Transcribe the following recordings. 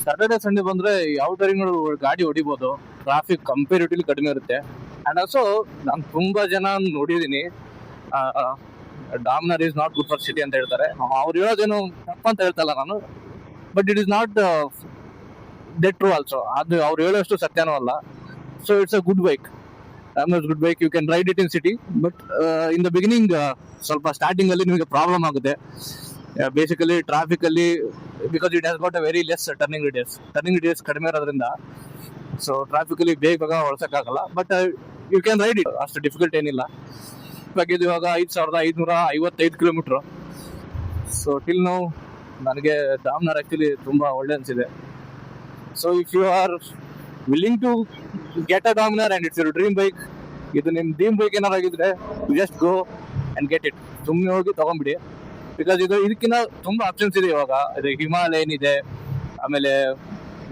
Saturday Sunday ಬಂದ್ರೆ ಯಾವ time ಗಾಡಿ ಹೊಡಿಬಹುದು, ಟ್ರಾಫಿಕ್ ಕಂಪೇರಿಟಿವ್ಲಿ ಕಡಿಮೆ ಇರುತ್ತೆ. ಅಂಡ್ ಆಲ್ಸೋ ನಾನು ತುಂಬಾ ಜನ ನೋಡಿದೀನಿ, Dominar is not good for city ಅಂತ ಹೇಳ್ತಾರೆ. ಅವ್ರು ಹೇಳೋದೇನು ತಪ್ಪಂತ ಹೇಳ್ತಲ್ಲ ನಾನು, but it is not that true also. ಅದು ಅವ್ರು ಹೇಳೋಷ್ಟು ಸತ್ಯನೂ ಅಲ್ಲ. So it's a good bike, good bike. You can ride it in city, but in the beginning ಸ್ವಲ್ಪ ಸ್ಟಾರ್ಟಿಂಗ್ ಅಲ್ಲಿ ನಿಮಗೆ ಪ್ರಾಬ್ಲಮ್ ಆಗುತ್ತೆ. ಬೇಸಿಕಲಿ ಟ್ರಾಫಿಕ್ ಅಲ್ಲಿ, because it has got a very less turning radius ಕಡಿಮೆ ಇರೋದ್ರಿಂದ ಸೊ ಟ್ರಾಫಿಕ್ ಅಲ್ಲಿ ಬೇಗ ಹೊಳ್ಸಕ್ಕಾಗಲ್ಲ. But you can ride it, ಅಷ್ಟು ಡಿಫಿಕಲ್ಟ್ ಏನಿಲ್ಲ. ಇದು ಇವಾಗ 5555 ಕಿಲೋಮೀಟರ್. ಸೊ ಟಿಲ್ ನೌ ನನಗೆ ಡಾಮ್ನರ್ ಆಕ್ಚುಲಿ ತುಂಬಾ ಒಳ್ಳೆ ಅನ್ಸಿದೆ. So if you are willing to get a Dominar and it's your dream bike, ಇದು ನಿಮ್ ಡ್ರೀಮ್ ಬೈಕ್ ಏನಾರು ಆಗಿದ್ರೆ just go and get it. ಸುಮ್ಮನೆ ಹೋಗಿ ತಗೊಂಡ್ಬಿಡಿ, ಬಿಕಾಸ್ ಇದಕ್ಕಿಂತ ತುಂಬಾ ಆಪ್ಷನ್ಸ್ ಇದೆ ಇವಾಗ. ಇದು ಹಿಮಾಲಯನ್ ಇದೆ, ಆಮೇಲೆ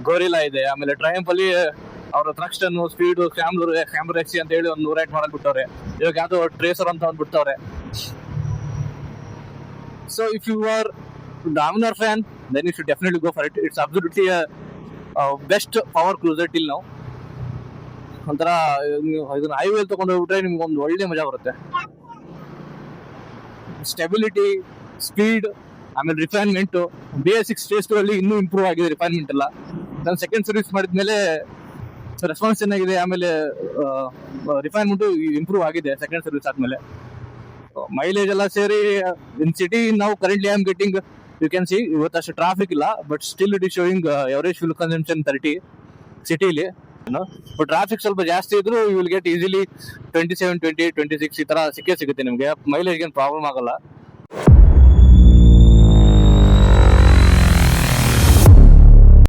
ಗೋರಿಲಾ ಇದೆ, ಆಮೇಲೆ ಟ್ರಯಂಫ್ ಅಲ್ಲಿ ಅವ್ರ ಥ್ರಕ್ಸ್ಟನ್, ಸ್ಪೀಡ್, ಕ್ಯಾಮ್ರ ಎಕ್ಸಿ ಅಂತ ಹೇಳಿ ಒಂದು 108 ಮಾಡಲ್ ಬಿಟ್ಟವ್ರೆ. ಇವಾಗ ಯಾವ್ದೋ ಟ್ರೇಸರ್ ಅಂತ ಒಂದು ಬಿಡ್ತವ್ರೆ. So if you are Dominar fan, then you should definitely go for it. It's absolutely best power cruiser till ನಾವು. ಒಂಥರ ಇದನ್ನ ಹೈವೇಲ್ ತಗೊಂಡು ಹೋಗ್ಬಿಟ್ರೆ ನಿಮ್ಗೆ ಒಂದು ಒಳ್ಳೆ ಮಜಾ ಬರುತ್ತೆ. ಸ್ಟೆಬಿಲಿಟಿ, ಸ್ಪೀಡ್, ಆಮೇಲೆ ರಿಫೈನ್ಮೆಂಟ್, BS6 Phase 2 ಅಲ್ಲಿ ಇನ್ನೂ ಇಂಪ್ರೂವ್ ಆಗಿದೆ ರಿಫೈನ್ಮೆಂಟ್ ಎಲ್ಲ. ನಾನು ಸೆಕೆಂಡ್ ಸರ್ವಿಸ್ ಮಾಡಿದ್ಮೇಲೆ ರೆಸ್ಪಾನ್ಸ್ ಚೆನ್ನಾಗಿದೆ, ಆಮೇಲೆ ರಿಫೈನ್ಮೆಂಟ್ ಇಂಪ್ರೂವ್ ಆಗಿದೆ ಸೆಕೆಂಡ್ ಸರ್ವಿಸ್ ಆದ್ಮೇಲೆ. ಮೈಲೇಜ್ ಎಲ್ಲ ಸೇರಿ ಇನ್ ಸಿಟಿ ನಾವು currently I am getting, you can see ಇವತ್ತು ಅಷ್ಟು ಟ್ರಾಫಿಕ್ ಇಲ್ಲ, but still it is showing average fuel consumption 30 ಸಿಟಿಲಿ. ಬಟ್ ಟ್ರಾಫಿಕ್ ಸ್ವಲ್ಪ ಜಾಸ್ತಿ ಇದ್ರು ಯು ವಿಲ್ ಗೆಟ್ ಈಸಿಲಿ 27, 28, 26 ಈ ತರ ಸಿಕ್ಕೇ ಸಿಗುತ್ತೆ ನಿಮಗೆ. ಮೈಲೇಜ್ ಏನು ಪ್ರಾಬ್ಲಮ್ ಆಗಲ್ಲ.